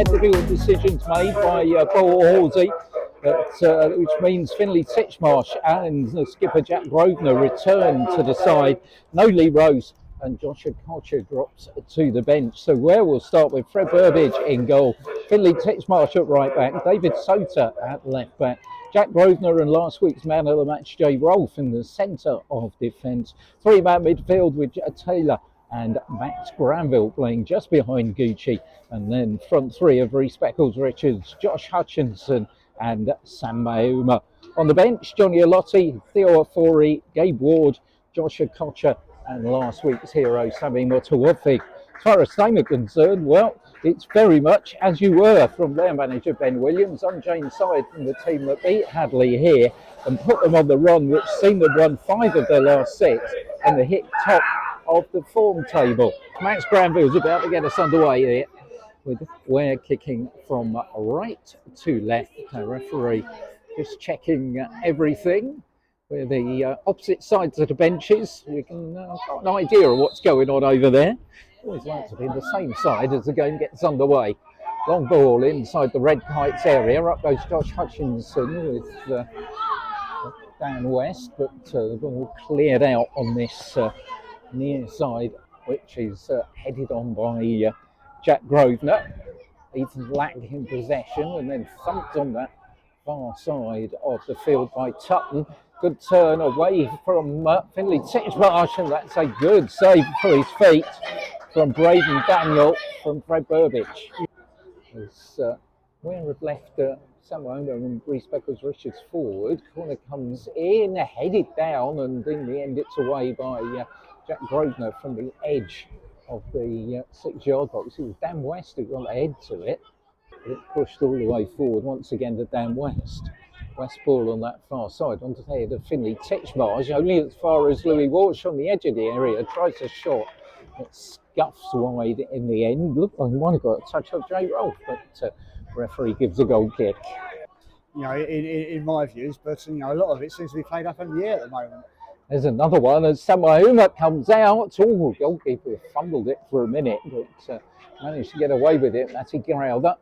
there. Difficult decisions made by Paul Halsey, which means Finley Titchmarsh and skipper Jack Grosvenor return to the side. No Lee Rose, and Joshua Kocher drops to the bench. So Ware will start with Fred Burbage in goal, Finley Titchmarsh at right back, David Sota at left back, Jack Grosvenor and last week's man of the match Jay Rolfe in the centre of defence. Three-man midfield with Taylor and Max Granville playing just behind Gucci, and then front three of Reece Beckles-Richards, Josh Hutchinson and Sam Mahuma. On the bench, Johnny Alotti, Theo Afori, Gabe Ward, Joshua Kocher and last week's hero Sami Motawafi. As far as Thame are concerned, well, it's very much as you were from their manager Ben Williams, unchanged side from the team that beat Hadley here and put them on the run, which seen them won 5 of their last 6 and they hit top of the form table. Max Granville's about to get us underway here, with Ware kicking from right to left. The referee just checking everything. Where the opposite sides of the benches, we can got an idea of what's going on over there. Always like to be the same side as the game gets underway. Long ball inside the Red Kites area. Up goes Josh Hutchinson with Dan West, but the ball cleared out on this near side, which is headed on by Jack Grosvenor. He's lacking possession and then thumped on that far side of the field by Tutton. Good turn away from Finley Titchmarsh, and that's a good save for his feet from Braden Daniel from Fred Burbage. As Ware have left Samuel and Reece Beckles-Richards forward. Corner comes in, headed down, and in the end it's away by Jack Grosvenor from the edge of the 6-yard box. It was Dan West who got ahead to it. It pushed all the way forward once again to Dan West. West ball on that far side, onto the head of Finley Titchmarsh, only as far as Louis Walsh on the edge of the area, tries a shot. It scuffs wide in the end. Looked like he might have got a touch of Jay Rolfe, but referee gives a goal kick. You know, in my views, but you know, a lot of it seems to be played up in the air at the moment. There's another one as Samahuma comes out. Oh, goalkeeper fumbled it for a minute, but managed to get away with it. Matty Growther.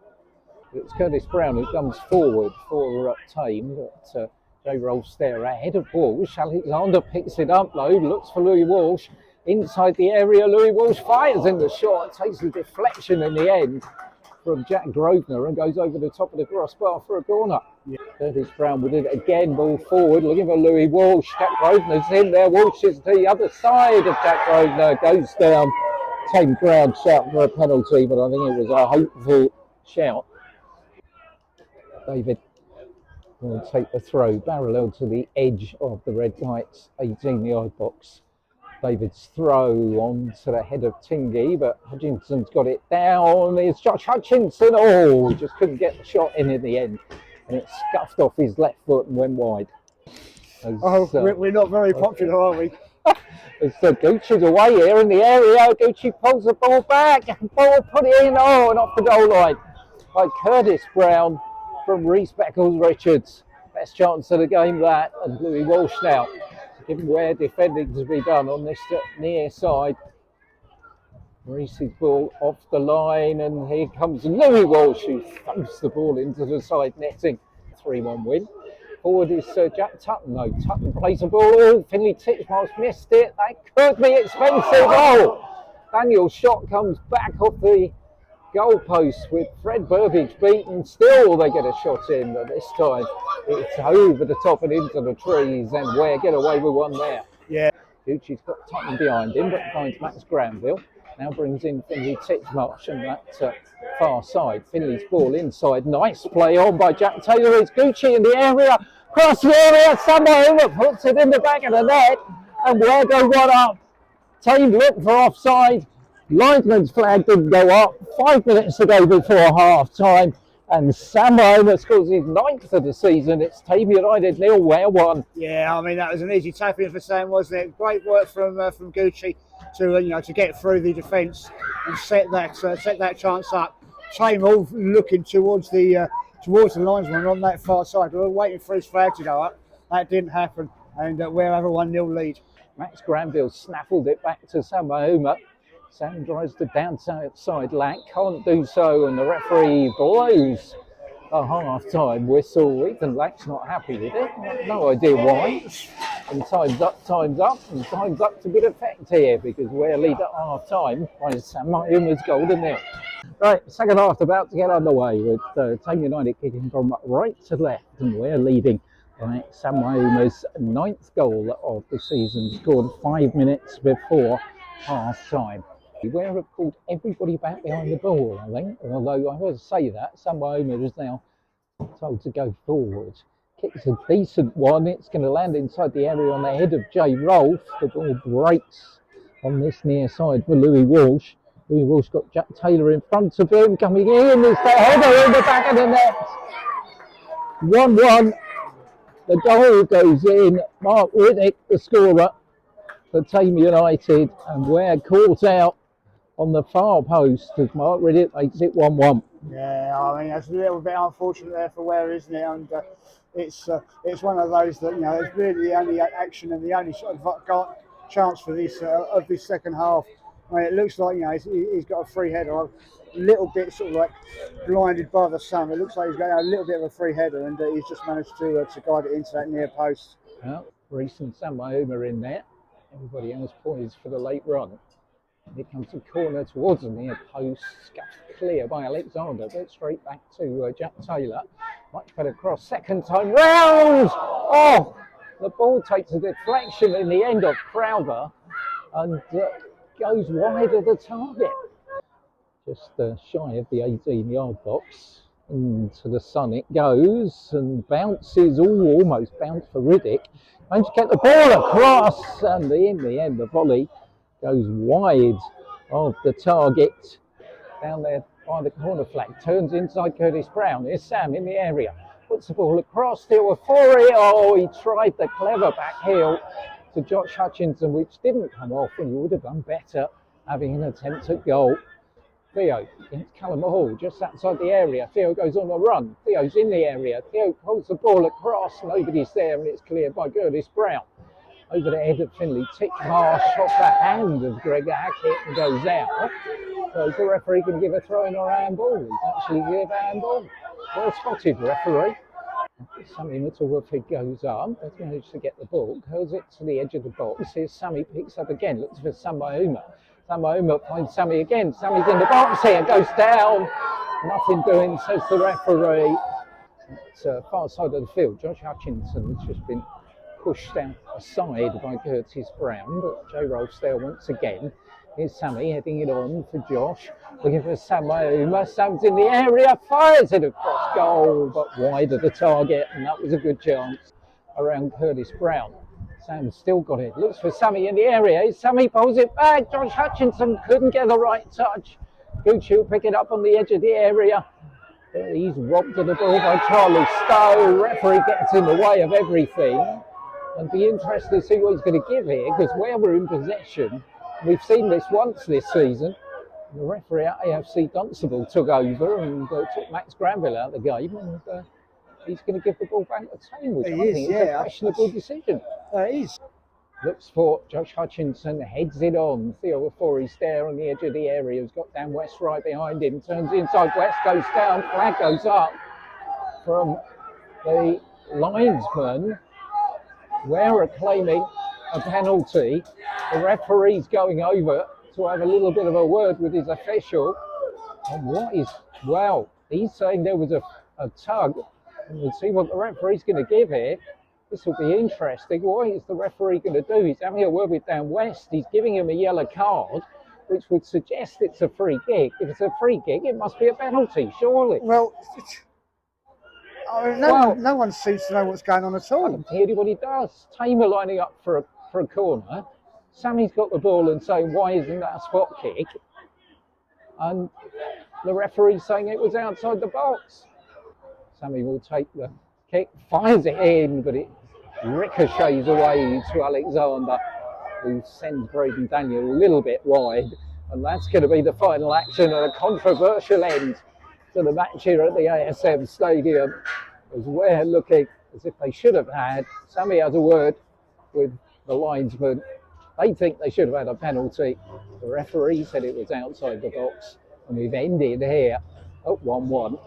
It's Curtis Brown who comes forward for Thame, but Jay Rolfe's there ahead of Walsh. Alexander picks it up though, looks for Louis Walsh. Inside the area, Louis Walsh fires in the shot, takes the deflection in the end from Jack Grosvenor and goes over the top of the crossbar for a corner. Yeah. Curtis Brown with it again, ball forward, looking for Louis Walsh. Jack Grosvenor's in there, Walsh is to the other side of Jack Grosvenor, goes down. Thame crowd shout for a penalty, but I think it was a hopeful shout. David will take the throw parallel to the edge of the Red Kites 18-yard box. David's throw on to the head of Tingy, but Hutchinson's got it down. It's Josh Hutchinson. Oh, he just couldn't get the shot in the end. And it scuffed off his left foot and went wide. We're not very popular, are we? As Gucci's away here in the area. Gucci pulls the ball back. Ball put it in. Oh, and off the goal line by Curtis Brown from Reece Beckles-Richards. Best chance of the game that. And Louis Walsh now. Given where defending to be done on this near side. Reece's ball off the line, and here comes Louis Walsh who thumps the ball into the side netting. 3-1 win. Forward is Jack Tutton though. Tutton plays the ball. Oh, Finley Titchmarsh missed it. That could be expensive. Oh! Daniel's shot comes back off the goalpost with Fred Burbage beaten. Still they get a shot in, but this time it's over the top and into the trees, and Ware get away with one there. Yeah. Gucci's got Tutton behind him, but finds Max Granville. Now brings in Finley Titchmarsh on that far side. Finley's ball inside. Nice play on by Jack Taylor. It's Gucci in the area. Cross the area. Someone puts it in the back of the net. And Ware go one up. Thame looked for offside. Linesman's flag didn't go up. 5 minutes to go before half time. And Sam Mahuma scores his 9th of the season. It's Thame United 0, Ware 1. Yeah, I mean that was an easy tap in for Sam, wasn't it? Great work from Gucci to to get through the defence and set that chance up. Thame all looking towards the linesman on that far side. We were waiting for his flag to go up. That didn't happen, and Ware have a 1-0 lead. Max Granville snaffled it back to Sam Mahuma. Sam drives the downside lack, can't do so, and the referee blows a half-time whistle. Ethan Lack's not happy with it, no idea why. And time's up, and time's up to good effect here because we're lead at half-time by Sam Uma's golden nil. Right, second half about to get underway with Thame United kicking from right to left, and we're leading by Sam Uma's 9th goal of the season, scored 5 minutes before half-time. Ware have called everybody back behind the ball, I think, although I always say that, Sam Uma is now told to go forward. Kicks a decent one, it's going to land inside the area on the head of Jay Rolfe. The ball breaks on this near side for Louis Walsh. Louis Walsh got Jack Taylor in front of him, coming in, it's the header in the back of the net. 1-1, the goal goes in. Mark Riddick, the scorer for Thame United, and Ware caught out on the far post as Mark Riddick makes it 1-1. Yeah, I mean that's a little bit unfortunate there for Ware, isn't it? And it's one of those that it's really the only action and the only sort of got chance for this of this second half. I mean, it looks like he's got a free header. A little bit sort of like blinded by the sun. It looks like he's got a little bit of a free header, and he's just managed to guide it into that near post. Well, Reese and Sam Uma in there. Everybody else poised for the late run. Here comes a corner towards the near post, scuffed clear by Alexander, but straight back to Jack Taylor. Much better cross, second time round! Oh! The ball takes a deflection in the end of Crowther and goes wide of the target. Just shy of the 18-yard box. Into the sun it goes and bounces, almost bounced for Riddick. Managed to get the ball across, and in the end the volley goes wide of the target. Down there by the corner flag, turns inside Curtis Brown. Here's Sam in the area, puts the ball across, still with Forey. Oh, he tried the clever back heel to Josh Hutchinson, which didn't come off, and he would have done better having an attempt at goal. Theo against Callum Hall, just outside the area. Theo goes on a run. Theo's in the area. Theo pulls the ball across. Nobody's there, and it's cleared by Curtis Brown. Over the head of Finley Titchmarsh, off the hand of Greg Hackett and goes out. So is the referee going to give a throw-in or a handball? He's actually give a handball. Well spotted, referee. Sammy Mittleworth goes up, has managed to get the ball, curls it to the edge of the box. Here's Sammy, picks up again, looks for Uma. Uma finds Sammy again. Sammy's in the box here, goes down. Nothing doing, says the referee. It's far side of the field. Josh Hutchinson has just been pushed out aside by Curtis Brown, but Jay Rolfe there once again. Here's Sammy heading it on for Josh, looking for Uma. Sam's in the area, fires it across goal, but wide of the target, and that was a good chance around Curtis Brown. Sam's still got it, looks for Sammy in the area. Sammy pulls it back. Josh Hutchinson couldn't get the right touch. Gucci will pick it up on the edge of the area. He's robbed of the ball by Charlie Stowe. Referee gets in the way of everything. And be interested to see what he's going to give here, because where we're in possession, we've seen this once this season. The referee at AFC Dunstable took over and took Max Granville out of the game, and he's going to give the ball back to Thame, which I think is a questionable decision. It is. Looks for Josh Hutchinson, heads it on. Theo Forey's there on the edge of the area, who's got Dan West right behind him, turns inside, West goes down, flag goes up from the linesman. Ware claiming a penalty. The referee's going over to have a little bit of a word with his official. And he's saying there was a tug. And we'll see what the referee's going to give here. This will be interesting. What is the referee going to do? He's having a word with Dan West. He's giving him a yellow card, which would suggest it's a free kick. If it's a free kick, it must be a penalty, surely. Well, no one seems to know what's going on at all. I don't see anybody does. Thame lining up for a corner. Sammy's got the ball and saying, why isn't that a spot kick? And the referee's saying it was outside the box. Sammy will take the kick, fires it in, but it ricochets away to Alexander, who sends Braden Daniel a little bit wide. And that's going to be the final action and a controversial end to the match here at the ASM Stadium, as we're looking as if they should have had. Sammy has a word with the linesman, They think they should have had a penalty. The referee said it was outside the box, and we've ended here at 1-1.